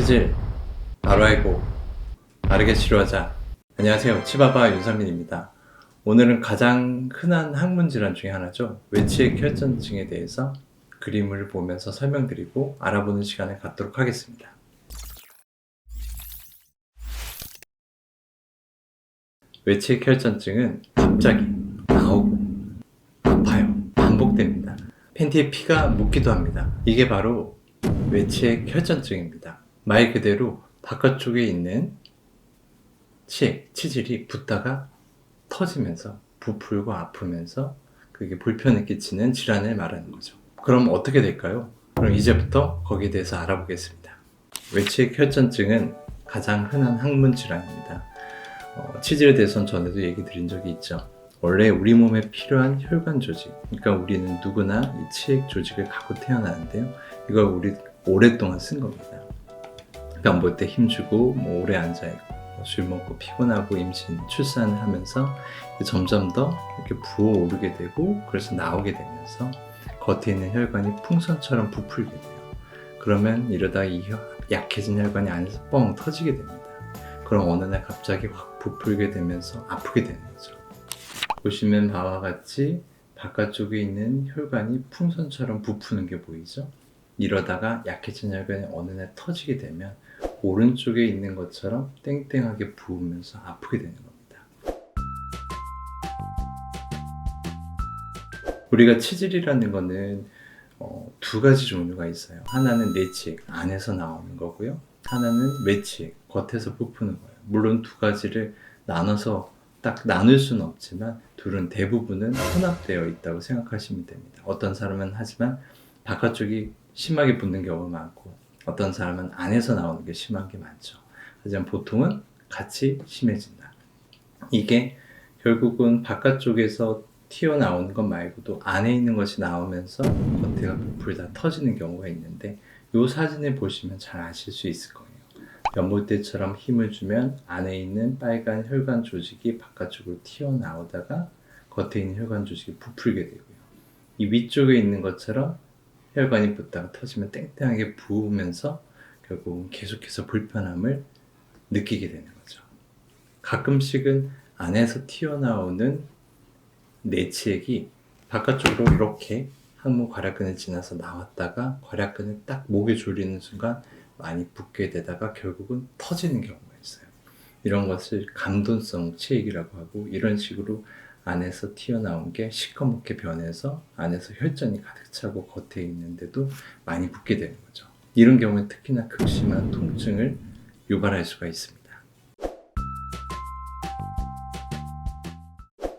치질 바로 알고 바르게 치료하자. 안녕하세요, 치바바 윤상민입니다. 오늘은 가장 흔한 항문 질환 중에 하나죠, 외치액 혈전증에 대해서 그림을 보면서 설명드리고 알아보는 시간을 갖도록 하겠습니다. 외치액 혈전증은 갑자기 나오고 아파요. 반복됩니다. 팬티에 피가 묻기도 합니다. 이게 바로 외치액 혈전증입니다. 말 그대로 바깥쪽에 있는 치액, 치질이 붓다가 터지면서 부풀고 아프면서 그게 불편을 끼치는 질환을 말하는 거죠. 그럼 어떻게 될까요? 그럼 이제부터 거기에 대해서 알아보겠습니다. 외치액 혈전증은 가장 흔한 항문 질환입니다. 치질에 대해서는 전에도 얘기 드린 적이 있죠. 원래 우리 몸에 필요한 혈관 조직, 그러니까 우리는 누구나 이 치액 조직을 갖고 태어나는데요, 이걸 우리 오랫동안 쓴 겁니다. 간 볼 때 힘주고 오래 앉아있고 술 먹고 피곤하고 임신, 출산을 하면서 점점 더 이렇게 부어오르게 되고, 그래서 나오게 되면서 겉에 있는 혈관이 풍선처럼 부풀게 돼요. 그러면 이러다 이 약해진 혈관이 안에서 뻥 터지게 됩니다. 그럼 어느 날 갑자기 확 부풀게 되면서 아프게 되는 거죠. 보시면 바와 같이 바깥쪽에 있는 혈관이 풍선처럼 부푸는 게 보이죠? 이러다가 약해진 혈관이 어느 날 터지게 되면 오른쪽에 있는 것처럼 땡땡하게 부으면서 아프게 되는 겁니다. 우리가 치질이라는 거는 두 가지 종류가 있어요. 하나는 내치액, 안에서 나오는 거고요. 하나는 외치액, 겉에서 부푸는 거예요. 물론 두 가지를 나눠서 딱 나눌 수는 없지만 둘은 대부분은 혼합되어 있다고 생각하시면 됩니다. 어떤 사람은 하지만 바깥쪽이 심하게 붓는 경우가 많고, 어떤 사람은 안에서 나오는 게 심한 게 많죠. 하지만 보통은 같이 심해진다. 이게 결국은 바깥쪽에서 튀어나오는 것 말고도 안에 있는 것이 나오면서 겉에가 부풀다 터지는 경우가 있는데, 이 사진을 보시면 잘 아실 수 있을 거예요. 연못대처럼 힘을 주면 안에 있는 빨간 혈관 조직이 바깥쪽으로 튀어나오다가 겉에 있는 혈관 조직이 부풀게 되고요. 이 위쪽에 있는 것처럼 혈관이 붓다가 터지면 땡땡하게 부으면서 결국은 계속해서 불편함을 느끼게 되는 거죠. 가끔씩은 안에서 튀어나오는 내치액이 바깥쪽으로 이렇게 항문 괄약근을 지나서 나왔다가 괄약근을 딱 목에 졸리는 순간 많이 붓게 되다가 결국은 터지는 경우가 있어요. 이런 것을 감돈성 치액이라고 하고, 이런 식으로 안에서 튀어나온 게 시커멓게 변해서 안에서 혈전이 가득 차고 겉에 있는데도 많이 붓게 되는 거죠. 이런 경우는 특히나 극심한 통증을 유발할 수가 있습니다.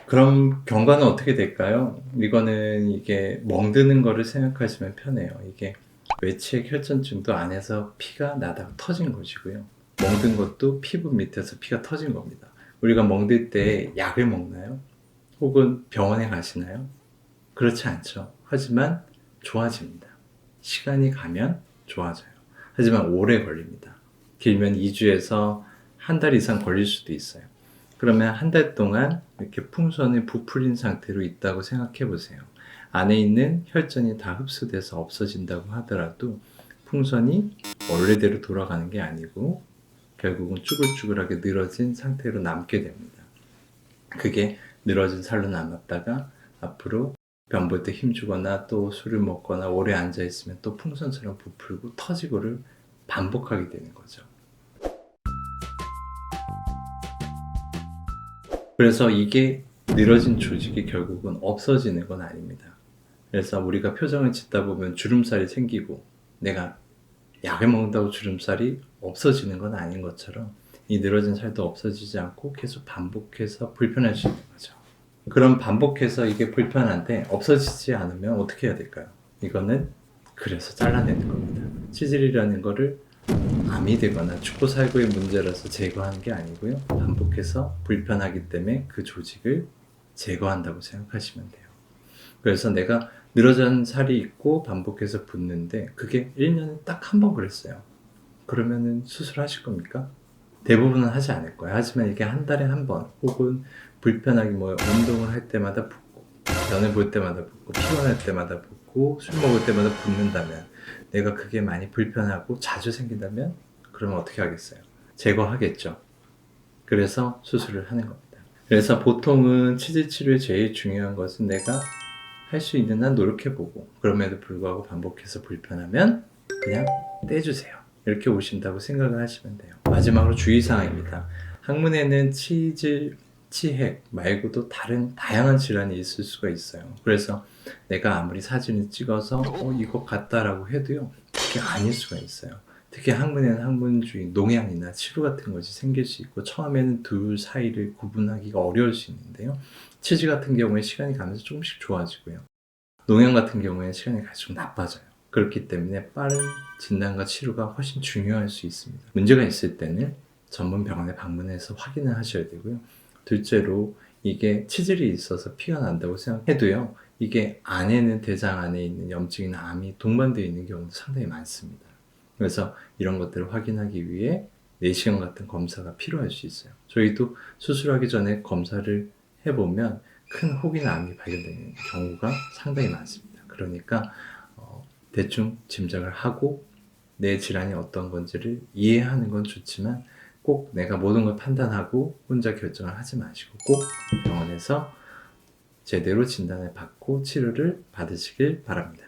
그럼 경과는 어떻게 될까요? 이거는 이게 멍드는 거를 생각하시면 편해요. 이게 외치액 혈전증도 안에서 피가 나다가 터진 것이고요. 멍든 것도 피부 밑에서 피가 터진 겁니다. 우리가 멍들 때 약을 먹나요? 혹은 병원에 가시나요? 그렇지 않죠. 하지만 좋아집니다. 시간이 가면 좋아져요. 하지만 오래 걸립니다. 길면 2주에서 한 달 이상 걸릴 수도 있어요. 그러면 한 달 동안 이렇게 풍선이 부풀린 상태로 있다고 생각해 보세요. 안에 있는 혈전이 다 흡수돼서 없어진다고 하더라도 풍선이 원래대로 돌아가는 게 아니고 결국은 쭈글쭈글하게 늘어진 상태로 남게 됩니다. 그게 늘어진 살로 남았다가 앞으로 병 볼 때 힘주거나 또 술을 먹거나 오래 앉아있으면 또 풍선처럼 부풀고 터지고를 반복하게 되는 거죠. 그래서 이게 늘어진 조직이 결국은 없어지는 건 아닙니다. 그래서 우리가 표정을 짓다 보면 주름살이 생기고 내가 약을 먹는다고 주름살이 없어지는 건 아닌 것처럼 이 늘어진 살도 없어지지 않고 계속 반복해서 불편할 수 있는 거죠. 그럼 반복해서 이게 불편한데 없어지지 않으면 어떻게 해야 될까요? 이거는 그래서 잘라내는 겁니다. 치질이라는 거를 암이 되거나 죽고 살고의 문제라서 제거하는 게 아니고요, 반복해서 불편하기 때문에 그 조직을 제거한다고 생각하시면 돼요. 그래서 내가 늘어진 살이 있고 반복해서 붓는데 그게 1년에 딱 한 번 그랬어요. 그러면은 수술하실 겁니까? 대부분은 하지 않을 거예요. 하지만 이게 한 달에 한 번 혹은 불편하게 운동을 할 때마다 붓고 연애 볼 때마다 붓고 피곤할 때마다 붓고 술 먹을 때마다 붓는다면, 내가 그게 많이 불편하고 자주 생긴다면 그러면 어떻게 하겠어요? 제거하겠죠. 그래서 수술을 하는 겁니다. 그래서 보통은 치질 치료의 제일 중요한 것은 내가 할 수 있는 한 노력해보고, 그럼에도 불구하고 반복해서 불편하면 그냥 떼주세요. 이렇게 오신다고 생각을 하시면 돼요. 마지막으로 주의사항입니다. 항문에는 치질, 치핵 말고도 다른 다양한 질환이 있을 수가 있어요. 그래서 내가 아무리 사진을 찍어서 이거 같다라고 해도요, 그게 아닐 수가 있어요. 특히 항문에는 항문 주위 농양이나 치루 같은 것이 생길 수 있고, 처음에는 둘 사이를 구분하기가 어려울 수 있는데요. 치질 같은 경우에 시간이 가면서 조금씩 좋아지고요. 농양 같은 경우에 시간이 갈수록 나빠져요. 그렇기 때문에 빠른 진단과 치료가 훨씬 중요할 수 있습니다. 문제가 있을 때는 전문 병원에 방문해서 확인을 하셔야 되고요. 둘째로 이게 치질이 있어서 피가 난다고 생각해도요, 이게 안에는 대장 안에 있는 염증이나 암이 동반되어 있는 경우도 상당히 많습니다. 그래서 이런 것들을 확인하기 위해 내시경 같은 검사가 필요할 수 있어요. 저희도 수술하기 전에 검사를 해보면 큰 혹이나 암이 발견되는 경우가 상당히 많습니다. 그러니까 대충 짐작을 하고 내 질환이 어떤 건지를 이해하는 건 좋지만, 꼭 내가 모든 걸 판단하고 혼자 결정을 하지 마시고 꼭 병원에서 제대로 진단을 받고 치료를 받으시길 바랍니다.